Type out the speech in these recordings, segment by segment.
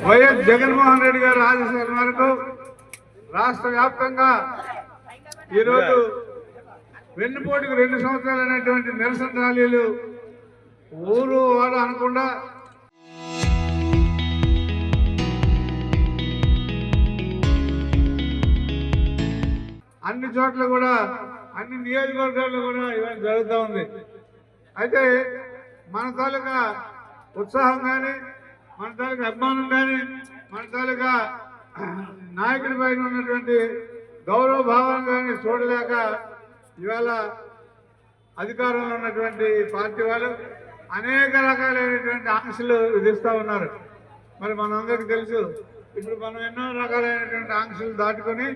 YS Jaganmohan Reddy గారి ఆదేశాల మేరకు రాష్ట్ర వ్యాప్తంగా ఈరోజు వెన్నుపోటుకు 2 సంవత్సరాలు అనేటువంటి నిరసన ర్యాలీలు ఊరు వాడు అనకుండా అన్ని చోట్ల కూడా అన్ని నియోజకవర్గాల్లో కూడా ఇవన్నీ జరుగుతూ ఉంది. అయితే మన తాలూకా ఉత్సాహం కానీ మన తాలూకా అభిమానం కానీ మన తాలూకా నాయకుడి పైన ఉన్నటువంటి గౌరవ భావాన్ని కానీ చూడలేక ఇవాళ అధికారంలో ఉన్నటువంటి పార్టీ వాళ్ళు అనేక రకాలైనటువంటి ఆంక్షలు విధిస్తూ ఉన్నారు. మరి మనందరికీ తెలుసు, ఇప్పుడు మనం ఎన్నో రకాలైనటువంటి ఆంక్షలు దాటుకొని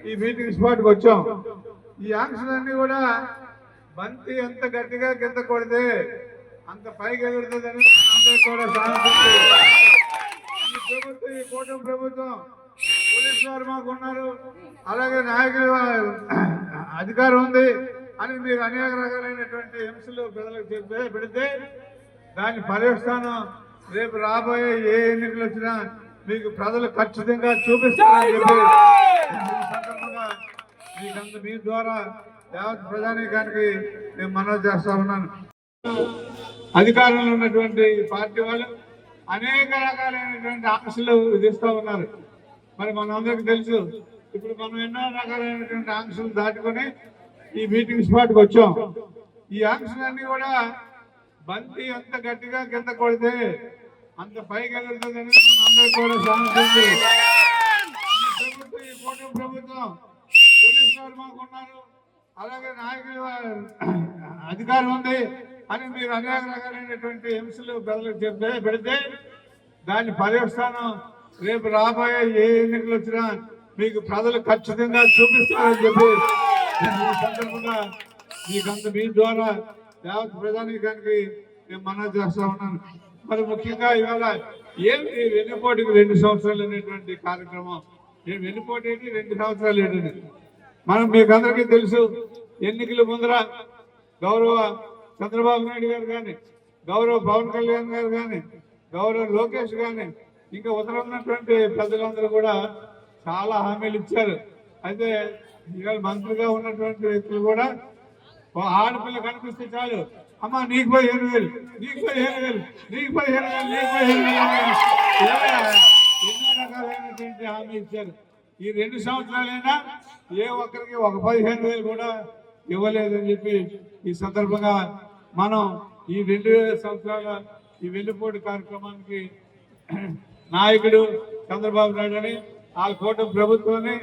ఈ మీటింగ్ స్పాట్కి వచ్చాం. ఈ ఆంక్షలన్నీ కూడా బంతి ఎంత గట్టిగా కింద కొడితే అంత పైకి ఎదురుతుందని అందరికీ కూడా సాధించింది. ఈ ప్రభుత్వం, ఈ కూటమి ప్రభుత్వం, పోలీసు వారు మాకు ఉన్నారు, అలాగే నాయకులు అధికారం ఉంది అని మీరు అనేక రకాలైనటువంటి హింసలు ప్రజలకు పెడితే దాని పర్యవస్థానం రేపు రాబోయే ఏ ఎన్నికలు వచ్చినా మీకు ప్రజలు ఖచ్చితంగా చూపిస్తారని చెప్పి సందర్భంగా మీ ద్వారా యావత్ ప్రజానీకానికి నేను మనవి చేస్తా ఉన్నాను. అధికారంలో ఉన్నటువంటి పార్టీ వాళ్ళు అనేక రకాలైనటువంటి ఆంక్షలు విధిస్తూ ఉన్నారు. మరి మనందరికీ తెలుసు, ఇప్పుడు మనం ఎన్నో రకాలైనటువంటి ఆంక్షలు దాటుకొని ఈ మీటింగ్ స్పాట్కి వచ్చాం. ఈ ఆంక్షలన్నీ కూడా బంతి ఎంత గట్టిగా కింద కొడితే అంత పైకి ఎదురుతుందని అందరికీ కూడా సాధించింది. ఈ ప్రభుత్వం, ఈ కూటమి ప్రభుత్వం, పోలీసు వారు మాకు ఉన్నారు, అలాగే నాయకులు అధికారం ఉంది అని మీరు అనేక రకాలైనటువంటి హింసలు ప్రజలకు పెడితే దాని పర్యవస్థానం రేపు రాబోయే ఏ ఎన్నికలు వచ్చినా మీకు ప్రజలు ఖచ్చితంగా చూపిస్తారని చెప్పి ఈ సందర్భంగా మీ ద్వారా యావత్ ప్రజానీకానికి నేను మనవి చేస్తా ఉన్నాను. మరి ముఖ్యంగా ఇవాళ ఏమి వెన్నుపోటుకు 2 సంవత్సరాలు అనేటువంటి కార్యక్రమం, వెన్నుపోటు ఏంటి, 2 సంవత్సరాలు ఏంటండి. మనం మీకు అందరికీ తెలుసు, ఎన్నికల ముందర గౌరవ చంద్రబాబు నాయుడు గారు కానీ, గౌరవ పవన్ కళ్యాణ్ గారు కానీ, గౌరవ లోకేష్ కానీ, ఇంకా ఉత్తరన్నటువంటి ప్రజలందరూ కూడా చాలా హామీలు ఇచ్చారు. అయితే ఇవాళ మంత్రిగా ఉన్నటువంటి వ్యక్తులు కూడా ఆడపిల్ల కనిపిస్తే చాలు, అమ్మ నీకు 15,000, నీకు 15,000, నీకు 15,000, నీకు 15,000 ఎన్నో రకాలైనటువంటి హామీ ఇచ్చారు. ఈ 2 సంవత్సరాలైనా ఏ ఒక్కరికి ఒక 15,000 కూడా ఇవ్వలేదని చెప్పి ఈ సందర్భంగా మనం ఈ 2 సంవత్సరాల ఈ వెన్నుపోటు కార్యక్రమానికి నాయకుడు చంద్రబాబు నాయుడు అని, ఆ కూటమి ప్రభుత్వాన్ని